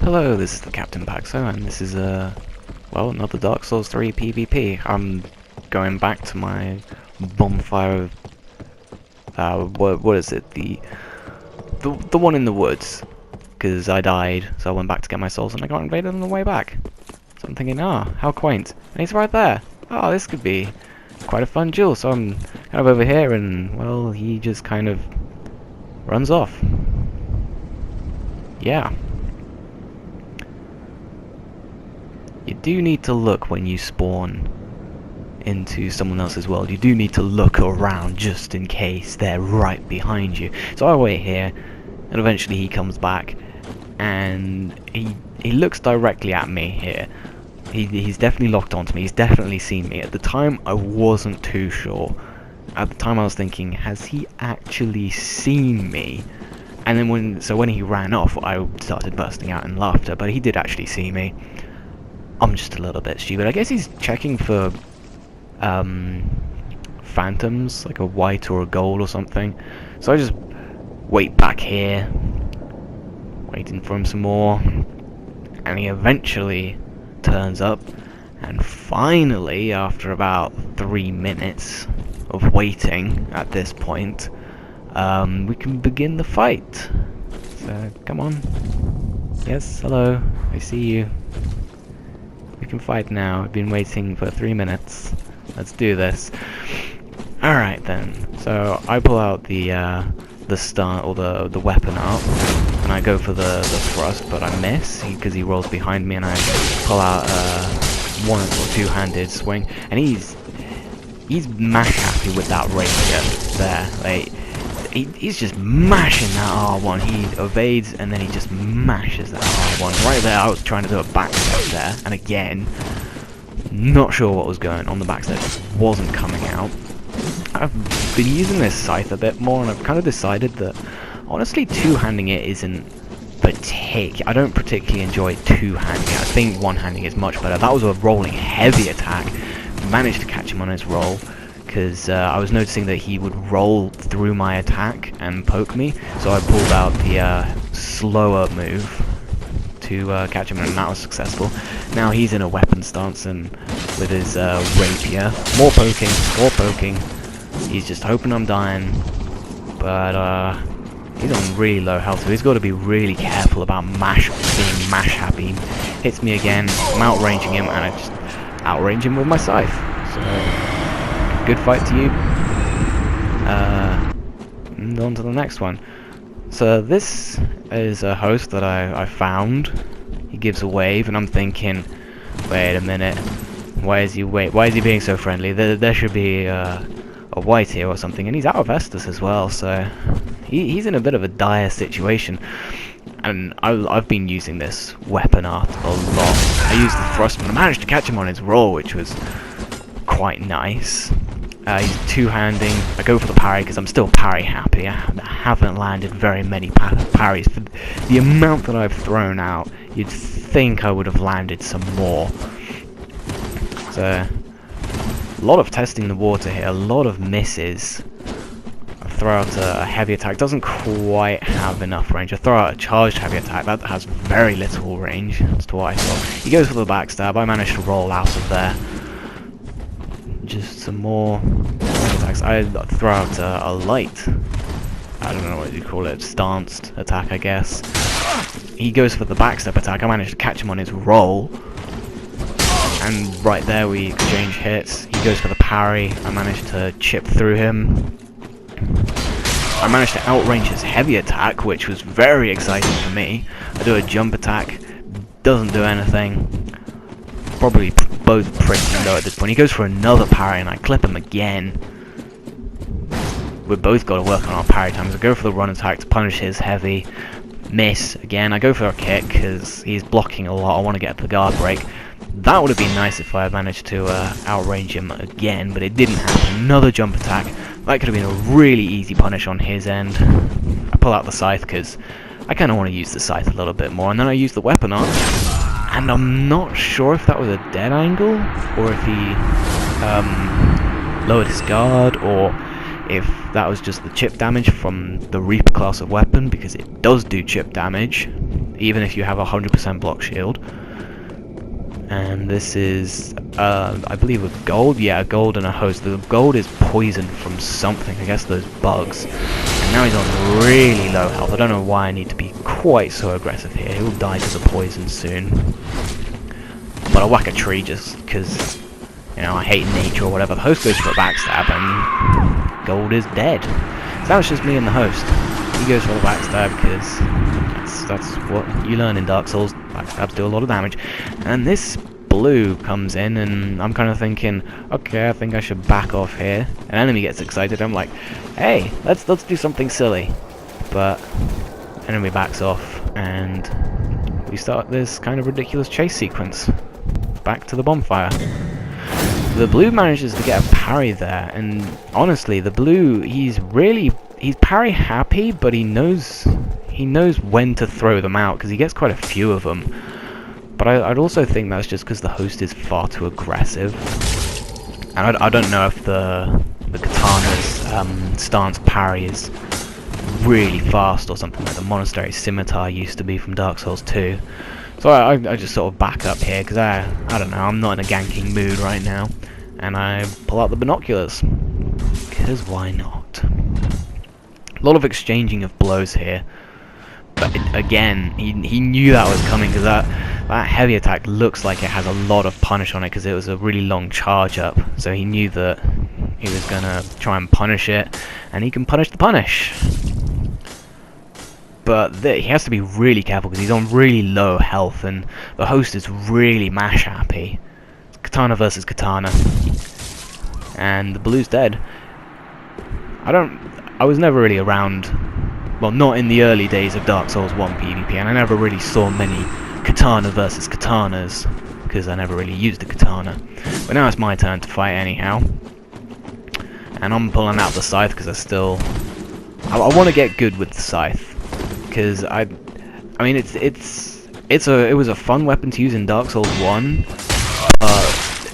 Hello, this is the Captain Paxo, and this is well, another Dark Souls 3 PvP. I'm going back to my bonfire. What is it? The one in the woods, because I died, so I went back to get my souls, and I got invaded on the way back. So I'm thinking, how quaint, and he's right there. Oh, this could be quite a fun duel. So I'm kind of over here, and well, he just kind of runs off. Yeah. You do need to look when you spawn into someone else's world. You do need to look around just in case they're right behind you. So I wait here, and eventually he comes back, and he looks directly at me here. He's definitely locked onto me. He's definitely seen me. At the time, I wasn't too sure. At the time, I was thinking, has he actually seen me? And then when he ran off, I started bursting out in laughter. But he did actually see me. I'm just a little bit stupid. I guess he's checking for phantoms, like a white or a gold or something. So I just wait back here, waiting for him some more, and he eventually turns up, and finally, after about 3 minutes of waiting at this point, we can begin the fight. So come on. Yes, hello, I see you. We can fight now. I've been waiting for 3 minutes. Let's do this. Alright then. So I pull out the stun, or the weapon up, and I go for the thrust, but I miss because he rolls behind me, and I pull out one or two-handed swing, and he's mash happy with that rapier there. Like, he's just mashing that R1. He evades, and then he just mashes that R1. Right there, I was trying to do a backstep there, and again, not sure what was going on. The backstep just wasn't coming out. I've been using this scythe a bit more, and I've kind of decided that, honestly, two-handing it isn't I don't particularly enjoy two-handing it. I think one-handing is much better. That was a rolling heavy attack. Managed to catch him on his roll, because I was noticing that he would roll through my attack and poke me, so I pulled out the slower move to catch him, and that was successful. Now he's in a weapon stance, and with his rapier, more poking. He's just hoping I'm dying, but he's on really low health, so he's got to be really careful about being mash happy. Hits me again, I'm outranging him, and I just outrange him with my scythe. So good fight to you. And on to the next one. So this is a host that I found. He gives a wave, and I'm thinking, wait a minute, why is he being so friendly? There should be a white here or something, and he's out of Estus as well, so he's in a bit of a dire situation. And I've been using this weapon art a lot. I used the thrust, and I managed to catch him on his roll, which was quite nice. He's two-handing. I go for the parry because I'm still parry happy. I haven't landed very many parries. For the amount that I've thrown out, you'd think I would have landed some more. So, a lot of testing the water here, a lot of misses. I throw out a heavy attack, doesn't quite have enough range. I throw out a charged heavy attack, that has very little range, as to what I thought. He goes for the backstab, I managed to roll out of there. Just some more attacks. I throw out a light, I don't know what you call it, stanced attack, I guess. He goes for the backstep attack, I managed to catch him on his roll. And right there we exchange hits. He goes for the parry, I managed to chip through him. I managed to outrange his heavy attack, which was very exciting for me. I do a jump attack, doesn't do anything. Probably both pretty low at this point. He goes for another parry, and I clip him again. We've both got to work on our parry times. I go for the run attack to punish his heavy. Miss again. I go for a kick because he's blocking a lot. I want to get the guard break. That would have been nice if I had managed to outrange him again, but it didn't happen. Another jump attack. That could have been a really easy punish on his end. I pull out the scythe because I kind of want to use the scythe a little bit more, and then I use the weapon art. And I'm not sure if that was a dead angle, or if he lowered his guard, or if that was just the chip damage from the Reaper class of weapon, because it does do chip damage. even if you have a 100% block shield. And this is, I believe a gold? Yeah, a gold and a host. The gold is poisoned from something, I guess those bugs. And now he's on really low health. I don't know why I need to be quite so aggressive here. He'll die to the poison soon. But I'll whack a tree just because, you know, I hate nature or whatever. The host goes for a backstab and gold is dead. So that was just me and the host. He goes for the backstab because that's what you learn in Dark Souls. Backstabs do a lot of damage. And this blue comes in and I'm kind of thinking, okay, I think I should back off here. An enemy gets excited. I'm like, hey, let's do something silly. But enemy backs off and we start this kind of ridiculous chase sequence. Back to the bonfire. The blue manages to get a parry there, and honestly, the blue, he's parry happy, but he knows when to throw them out because he gets quite a few of them. But I'd also think that's just because the host is far too aggressive, and I don't know if the katana's stance parry is really fast or something like the monastery scimitar used to be from Dark Souls 2. So I just sort of back up here because I don't know, I'm not in a ganking mood right now, and I pull out the binoculars because why not? A lot of exchanging of blows here, but again, he knew that was coming because that heavy attack looks like it has a lot of punish on it because it was a really long charge up, so he knew that he was gonna try and punish it, and he can punish the punish. But he has to be really careful because he's on really low health and the host is really mash happy. It's katana versus katana. And the blue's dead. I was never really around, well, not in the early days of Dark Souls 1 PvP, and I never really saw many katana versus katanas because I never really used the katana. But now it's my turn to fight anyhow. And I'm pulling out the scythe because I want to get good with the scythe. Because I mean it was a fun weapon to use in Dark Souls 1.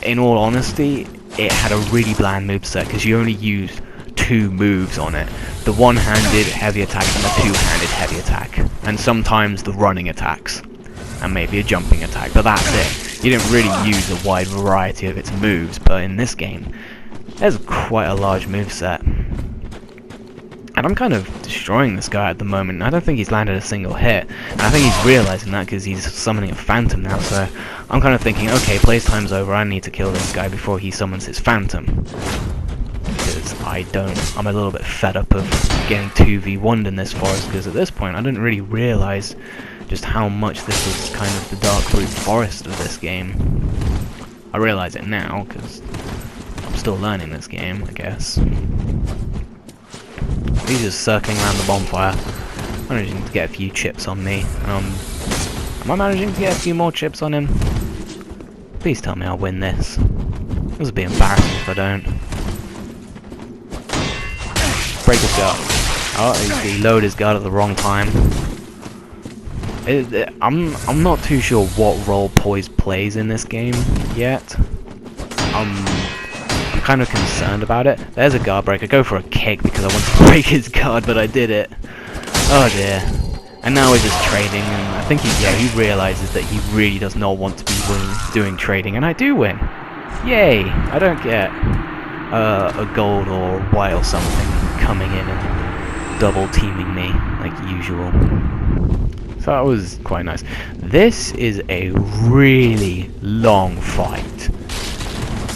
In all honesty, it had a really bland moveset because you only used 2 moves on it: the one-handed heavy attack and the two-handed heavy attack, and sometimes the running attacks and maybe a jumping attack. But that's it. You didn't really use a wide variety of its moves. But in this game, there's quite a large moveset. And I'm kind of destroying this guy at the moment. I don't think he's landed a single hit. And I think he's realizing that because he's summoning a phantom now. So I'm kind of thinking, okay, playtime's over. I need to kill this guy before he summons his phantom. Because I'm a little bit fed up of getting 2v1'd in this forest. Because at this point, I didn't really realize just how much this was kind of the dark brute forest of this game. I realize it now because I'm still learning this game, I guess. He's just circling around the bonfire, managing to get a few chips on me. Am I managing to get a few more chips on him? Please tell me I'll win this. This will be embarrassing if I don't. Break his guard. Oh, he lowered his guard at the wrong time. I'm not too sure what role poise plays in this game yet. I'm kind of concerned about it. There's a guard break. I go for a kick because I want to break his guard, but I did it. Oh dear. And now we're just trading, and I think he realizes that he really does not want to be doing trading, and I do win. Yay! I don't get a gold or white or something coming in and double teaming me like usual. So that was quite nice. This is a really long fight.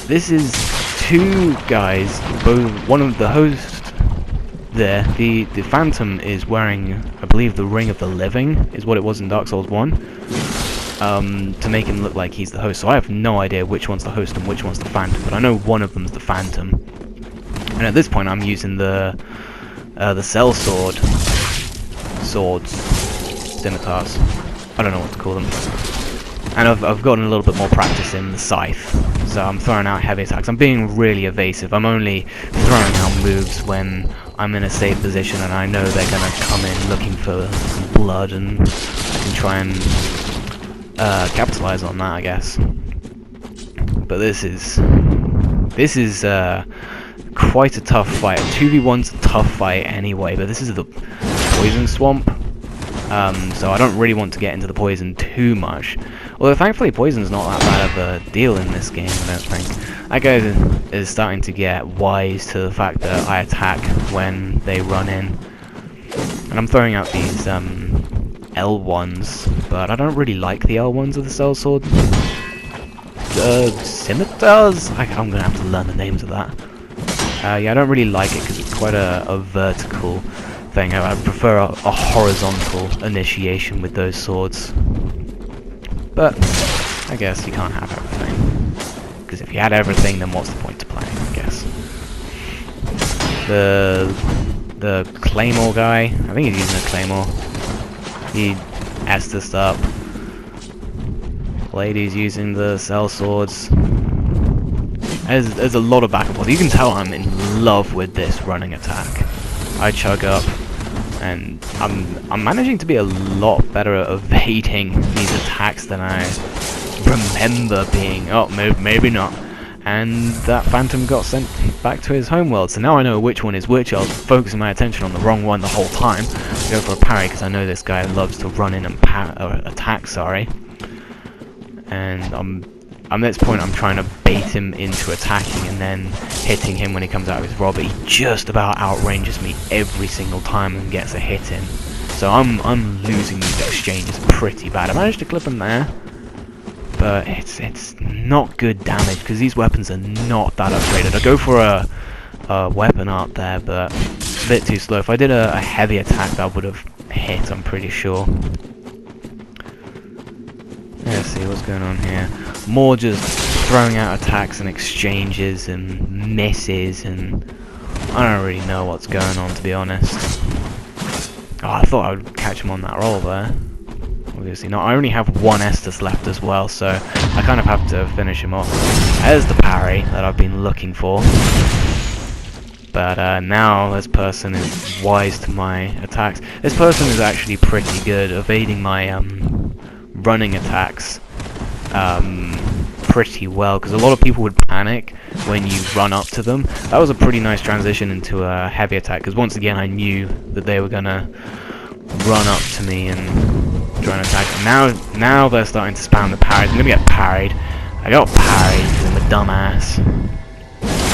This is 2 guys, both one of the host there, the phantom is wearing, I believe, the Ring of the Living is what it was in Dark Souls 1, to make him look like he's the host. So I have no idea which one's the host and which one's the phantom, but I know one of them's the phantom. And at this point I'm using the cell swords, scimitars, I don't know what to call them. And I've gotten a little bit more practice in the scythe, so I'm throwing out heavy attacks. I'm being really evasive. I'm only throwing out moves when I'm in a safe position and I know they're gonna come in looking for some blood, and I can try and capitalize on that, I guess. But this is quite a tough fight. 2v1's a tough fight anyway, but this is the poison swamp. So I don't really want to get into the poison too much. Although thankfully poison's not that bad of a deal in this game, I don't think. That guy is starting to get wise to the fact that I attack when they run in. And I'm throwing out these L1s, but I don't really like the L1s of the sellsword. Scimitars? I'm gonna have to learn the names of that. Yeah, I don't really like it because it's quite a vertical thing. I prefer a horizontal initiation with those swords. But I guess you can't have everything. Because if you had everything, then what's the point to playing, I guess. The Claymore guy, I think he's using a Claymore. He Estus up. Lady's using the sellswords. There's a lot of back and forth. You can tell I'm in love with this running attack. I chug up, and I'm managing to be a lot better at evading these attacks than I remember being. Oh, maybe not. And that phantom got sent back to his homeworld, so now I know which one is which. I was focusing my attention on the wrong one the whole time. I go for a parry because I know this guy loves to run in and attack. Sorry. And at this point I'm trying to bait him into attacking and then hitting him when he comes out of his rod, but he just about outranges me every single time and gets a hit in. So I'm losing these exchanges pretty bad. I managed to clip him there, but it's not good damage because these weapons are not that upgraded. I go for a weapon art there, but a bit too slow. If I did a heavy attack, that would have hit, I'm pretty sure. Let's see what's going on here. More just throwing out attacks and exchanges and misses, and I don't really know what's going on, to be honest. Oh, I thought I would catch him on that roll there. Obviously not. I only have one Estus left as well, so I kind of have to finish him off. There's the parry that I've been looking for. But now this person is wise to my attacks. This person is actually pretty good evading my running attacks pretty well, because a lot of people would panic when you run up to them. That was a pretty nice transition into a heavy attack, because once again I knew that they were gonna run up to me and try and attack. Now they're starting to spam the parries. I'm gonna get parried. I got parried because I'm a dumbass.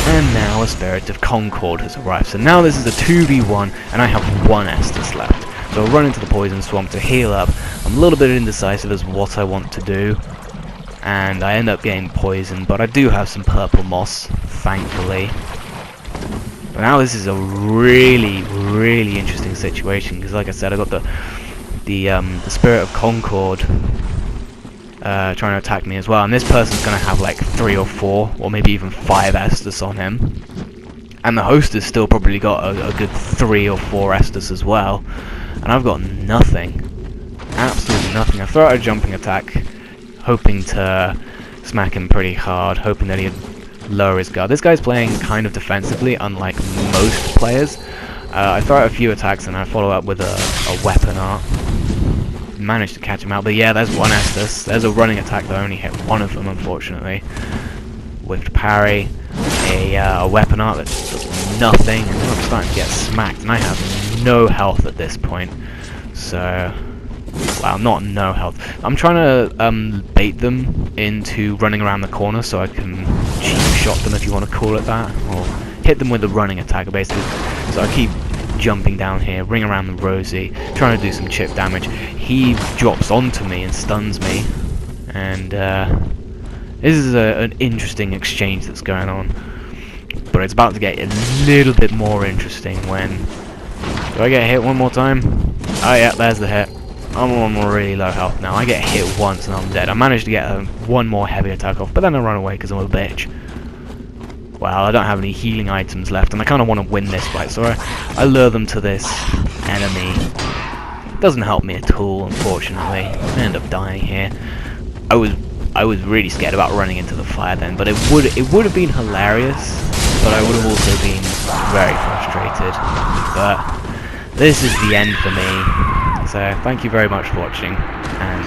And now a Spirit of Concord has arrived. So now this is a 2v1 and I have one Estus left. So I'll run into the Poison Swamp to heal up. I'm a little bit indecisive as what I want to do, and I end up getting poisoned, but I do have some purple moss, thankfully. But now this is a really, really interesting situation, because like I said, I got the Spirit of Concord trying to attack me as well, and this person's going to have like 3 or 4, or maybe even 5 Estus on him. And the host has still probably got a good 3 or 4 Estus as well. And I've got nothing. Absolutely nothing. I throw out a jumping attack, hoping to smack him pretty hard, hoping that he'd lower his guard. This guy's playing kind of defensively, unlike most players. I throw out a few attacks and I follow up with a weapon art. Managed to catch him out, but yeah, there's one Estus. There's a running attack that I only hit one of them, unfortunately. Whiffed parry, a weapon art that does nothing, and I'm starting to get smacked, and I have no health at this point. So, well, not no health. I'm trying to bait them into running around the corner so I can cheap shot them, if you want to call it that, or hit them with a running attack, basically. So I keep jumping down here, ring around the Rosie, trying to do some chip damage. He drops onto me and stuns me, and this is an interesting exchange that's going on. But it's about to get a little bit more interesting when... Do I get hit one more time? Oh yeah, there's the hit. I'm on really low health now. I get hit once and I'm dead. I managed to get one more heavy attack off, but then I run away because I'm a bitch. Well, I don't have any healing items left, and I kind of want to win this fight, so I lure them to this enemy. Doesn't help me at all, unfortunately. I end up dying here. I was really scared about running into the fire then, but it would have been hilarious, but I would have also been very frustrated. But this is the end for me. So thank you very much for watching, and